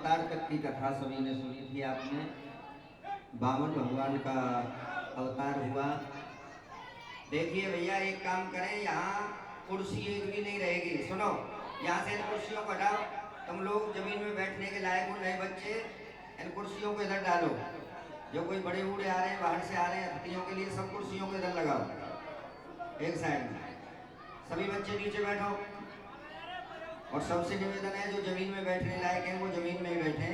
अवतार तक की कथा सभी ने सुनी थी आपने। वामन भगवान का अवतार हुआ। देखिए भैया, एक काम करें, यहाँ कुर्सी एक भी नहीं रहेगी। सुनो, यहाँ से इन कुर्सियों को हटाओ। तुम लोग जमीन में बैठने के लायक हो, नए बच्चे, इन कुर्सियों को इधर डालो। जो कोई बड़े बूढ़े आ रहे हैं, बाहर से आ रहे हैं अतिथियों के लिए, सब कुर्सियों को इधर लगाओ एक साइड में। सभी बच्चे नीचे बैठो। और सबसे निवेदन है, जो जमीन में बैठने लायक है वो जमीन में ही बैठे।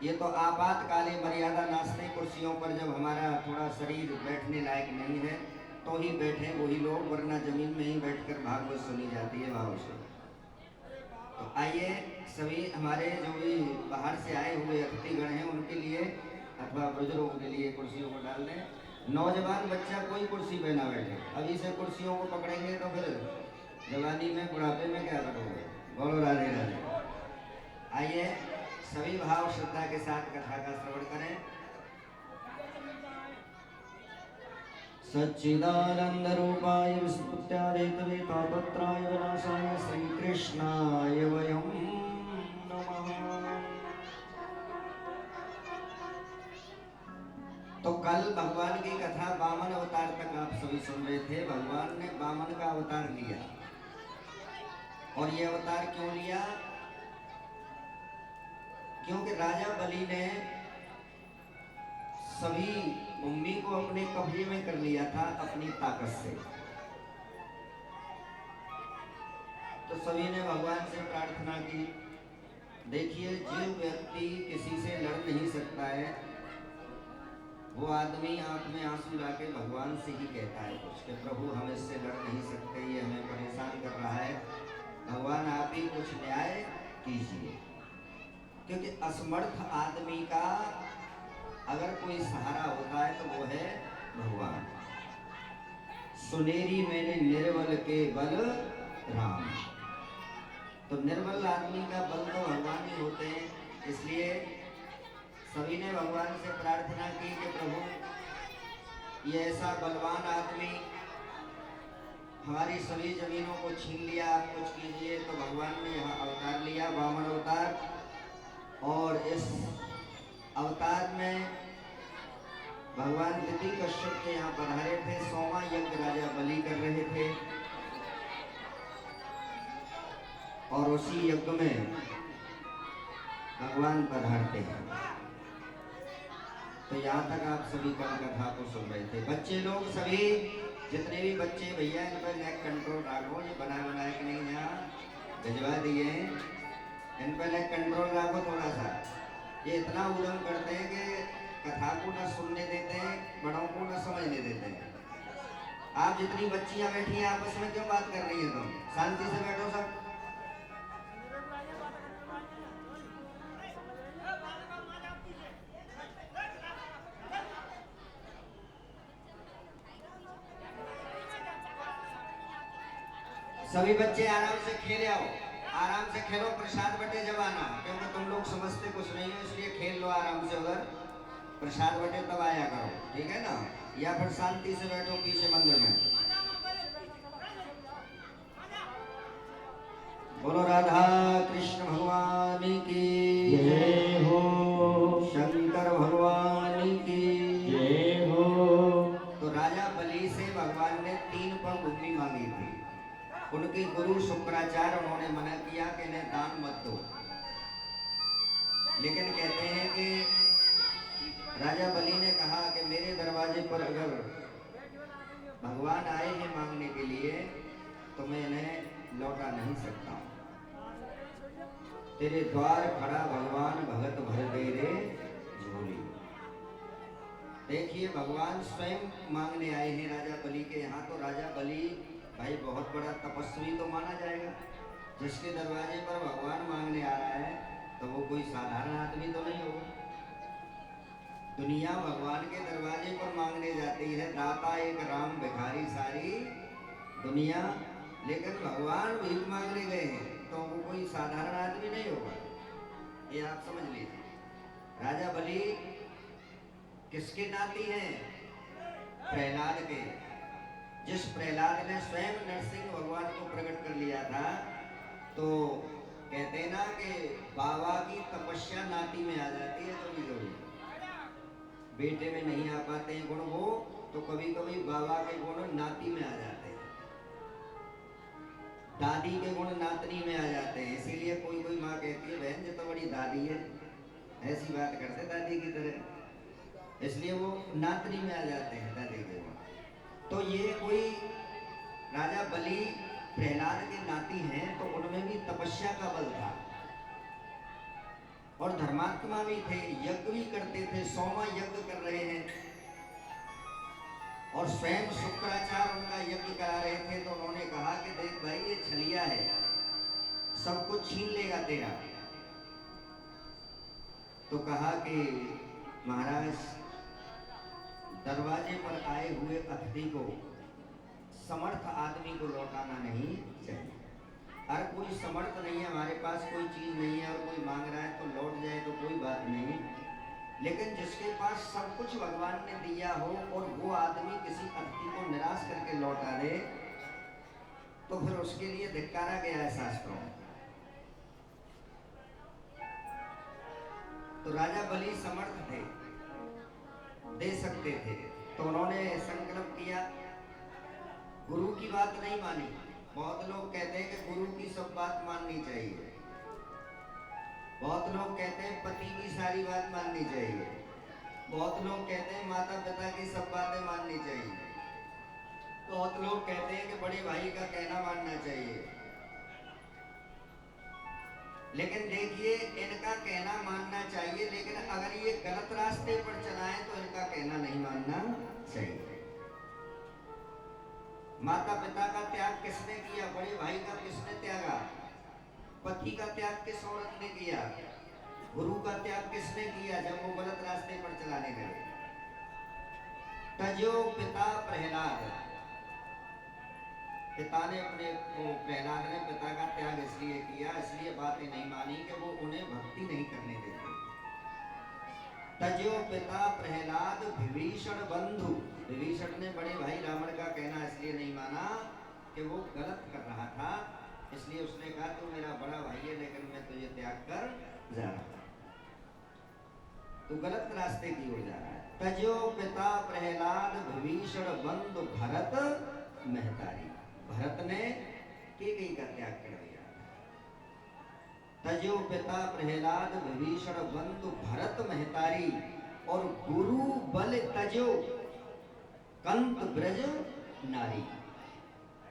ये तो आपातकालीन मर्यादा नाचते कुर्सियों पर, जब हमारा थोड़ा शरीर बैठने लायक नहीं है तो ही बैठे वही लोग, वरना जमीन में ही बैठकर भागवत सुनी जाती है भाव से। तो आइए, सभी हमारे जो भी बाहर से आए हुए अतिथिगण हैं उनके लिए अथवा बुजुर्गों के लिए कुर्सियों को डाल दें। नौजवान बच्चा कोई कुर्सी पे ना बैठे। अभी से कुर्सियों को पकड़ेंगे तो फिर जवानी में, बुढ़ापे में क्या करोगे। बोलो राधे राधे। आइए, सभी भाव श्रद्धा के साथ कथा का श्रवण करें। सच्चिदानंद रूपाय विस्मृत्यादेतवे तापत्राय विनाशाय श्री कृष्णाय वयं नमः। तो कल भगवान की कथा वामन अवतार तक आप सभी सुन रहे थे। भगवान ने वामन का अवतार लिया। और ये अवतार क्यों लिया? क्योंकि राजा बलि ने सभी भूमि को अपने कब्जे में कर लिया था अपनी ताकत से। तो सभी ने भगवान से प्रार्थना की। देखिए, जो व्यक्ति किसी से लड़ नहीं सकता है वो आदमी आंख में आंसू लाके भगवान से ही कहता है कुछ, कि प्रभु हम इससे लड़ नहीं सकते, ये हमें परेशान कर रहा है, भगवान आप ही कुछ न्याय कीजिए। क्योंकि असमर्थ आदमी का अगर कोई सहारा होता है तो वो है भगवान। सुनेरी मैंने निर्बल के बल राम। तो निर्बल आदमी का बल तो भगवान ही होते हैं। इसलिए सभी ने भगवान से प्रार्थना की कि प्रभु, ये ऐसा बलवान आदमी हमारी सभी जमीनों को छीन लिया, आप कुछ कीजिए। तो भगवान ने यहाँ अवतार लिया, वामन अवतार। और इस अवतार में भगवान दिति कश्यप के यहाँ पधारे थे। 100वां यज्ञ राजा बलि कर रहे थे और उसी यज्ञ में भगवान पधारते हैं। तो यहाँ तक आप सभी कल कथा को सुन रहे थे। बच्चे लोग सभी, जितने भी बच्चे भैया, इन पर नेक कंट्रोल रखो। ये बना बनाया कि नहीं यहाँ भिजवा दिए हैं, इन पर नेक कंट्रोल रखो थोड़ा सा। ये इतना उद्यम करते हैं कि कथा को न सुनने देते हैं, बड़ों को न समझने देते हैं। आप जितनी बच्चियां बैठी हैं आपस में क्यों बात कर रही है? तुम शांति से बैठो सब। सभी बच्चे आराम से खेले आओ, आराम से खेलो, प्रसाद बटे जब आना। क्योंकि तुम लोग समझते कुछ नहीं है, इसलिए खेल लो आराम से। उधर प्रसाद बटे तब आया करो, ठीक है ना? या फिर शांति से बैठो पीछे मंदिर में। बोलो राधा कृष्ण भगवान की जय हो, शंकर भगवान की जय हो। तो राजा बलि से भगवान ने 3 पग भूमि मांगी थी। उनके गुरु शुक्राचार्य, उन्होंने मना किया कि इन्हें दान मत दो। लेकिन कहते हैं कि राजा बलि ने कहा कि मेरे दरवाजे पर अगर भगवान आए हैं मांगने के लिए तो मैं इन्हें लौटा नहीं सकता। तेरे द्वार खड़ा भगवान, भगत भर दे रे झोली। देखिए, भगवान स्वयं मांगने आए हैं राजा बलि के यहाँ। तो राजा बलि भाई बहुत बड़ा तपस्वी तो माना जाएगा। जिसके दरवाजे पर भगवान मांगने आ रहा है तो वो कोई साधारण आदमी तो नहीं होगा। दुनिया भगवान के दरवाजे पर मांगने जाती है, दाता एक राम भिखारी सारी दुनिया। लेकिन भगवान भीख मांगने गए हैं तो वो कोई साधारण आदमी नहीं होगा, ये आप समझ लीजिए। राजा बलि किसके नाती हैं? प्रहलाद के। जिस प्रहलाद ने स्वयं नरसिंह भगवान को प्रकट कर लिया था, तो कहते हैं ना कि बाबा की तपस्या नाती में आ जाती है कभी कभी, बेटे में नहीं आ पाते हैं गुण वो, तो कभी कभी बाबा के गुण नाती में आ जाते हैं, दादी के गुण नातनी में आ जाते हैं। इसीलिए कोई कोई माँ कहती है बहन जी तो बड़ी दादी है, ऐसी बात करते दादी की तरह, इसलिए वो नातनी में आ जाते हैं दादी के गुण। तो ये कोई राजा बलि प्रहलाद के नाती हैं, तो उनमें भी तपस्या का बल था और धर्मात्मा भी थे, यज्ञ भी करते थे, 100वां यज्ञ कर रहे हैं और स्वयं शुक्राचार्य उनका यज्ञ करा रहे थे। तो उन्होंने कहा कि देख भाई ये छलिया है, सब कुछ छीन लेगा तेरा। तो कहा कि महाराज दरवाजे पर आए हुए अतिथि को, समर्थ आदमी को लौटाना नहीं चाहिए। अगर कोई समर्थ नहीं है, हमारे पास कोई चीज नहीं है और कोई मांग रहा है तो लौट जाए तो कोई बात नहीं, लेकिन जिसके पास सब कुछ भगवान ने दिया हो और वो आदमी किसी अतिथि को निराश करके लौटा दे तो फिर उसके लिए धिक्कारा गया है शास्त्रों में। तो राजा बलि समर्थ थे, दे सकते थे, तो उन्होंने संकल्प किया, गुरु की बात नहीं मानी। बहुत लोग कहते हैं कि गुरु की सब बात माननी चाहिए, बहुत लोग कहते हैं पति की सारी बात माननी चाहिए, बहुत लोग कहते हैं माता पिता की सब बातें माननी चाहिए, बहुत लोग कहते हैं कि बड़े भाई का कहना मानना चाहिए। लेकिन देखिए इनका कहना मानना चाहिए, लेकिन अगर ये गलत रास्ते पर चलाएं तो इनका कहना नहीं मानना चाहिए। माता पिता का त्याग किसने किया, बड़े भाई का किसने त्यागा, पति का त्याग किस औरत ने किया, गुरु का त्याग किसने किया जब वो गलत रास्ते पर चलाने लगे। तजो पिता प्रहलाद, पिता ने अपने प्रहलाद ने पिता का त्याग इसलिए किया, इसलिए बातें नहीं मानी कि वो उन्हें भक्ति नहीं करने देते। तजो पिता प्रहलाद विभीषण बंधु, विभीषण ने बड़े भाई रावण का कहना इसलिए नहीं माना कि वो गलत कर रहा था, इसलिए उसने कहा तू मेरा बड़ा भाई है लेकिन मैं तुझे त्याग कर जा रहा हूं, तू गलत रास्ते की ओर जा रहा है। तजो पिता प्रहलाद विभीषण बंधु भरत महतारी, भरत ने कैकेयी का त्याग कर दिया। तजो पिता प्रहलाद विभीषण बंधु भरत महतारी, और गुरु बल तजो कंत ब्रज नारी।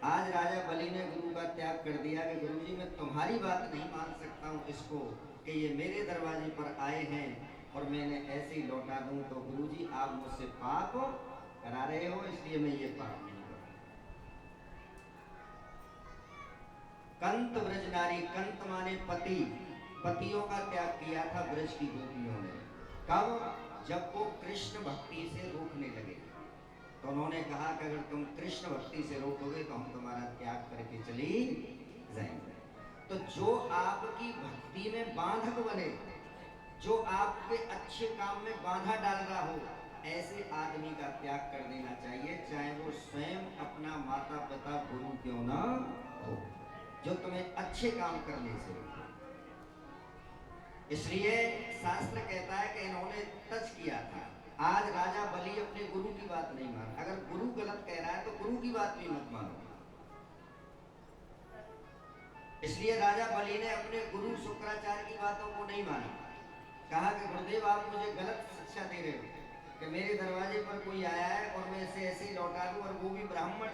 आज राजा बलि ने गुरु का त्याग कर दिया कि गुरुजी मैं तुम्हारी बात नहीं मान सकता हूँ इसको, कि ये मेरे दरवाजे पर आए हैं और मैंने ऐसे ही लौटा दूं, तो गुरुजी आप मुझसे पाप करा रहे हो, इसलिए मैं ये पाप नहीं करूं। कंत ब्रज नारी, कंत माने पति, पतियों का त्याग किया था ब्रज की गोपियों ने। कब? जब वो कृष्ण भक्ति से रोकने लगे, तो उन्होंने कहा कि अगर तुम कृष्ण भक्ति से रोकोगे तो हम तुम्हारा त्याग करके चली जाएंगे। तो जो आपकी भक्ति में बाधक बने, जो आपके अच्छे काम में बाधा डाल रहा हो, ऐसे आदमी का त्याग कर देना चाहिए, चाहे वो स्वयं अपना माता पिता गुरु क्यों ना हो, जो तुम्हें अच्छे काम करने से रोके। इसलिए शास्त्र कहता है कि इन्होंने टच किया था। आज राजा बलि अपने गुरु की बात नहीं मान, अगर गुरु गलत कह रहा है तो गुरु की बात भी मत मानो। इसलिए राजा बलि ने अपने गुरु शुक्राचार्य की बातों को नहीं माना, कहा कि गुरुदेव आप मुझे गलत शिक्षा दे रहे हो कि मेरे दरवाजे पर कोई आया है और मैं इसे ऐसे ही लौटा दूं, और वो भी ब्राह्मण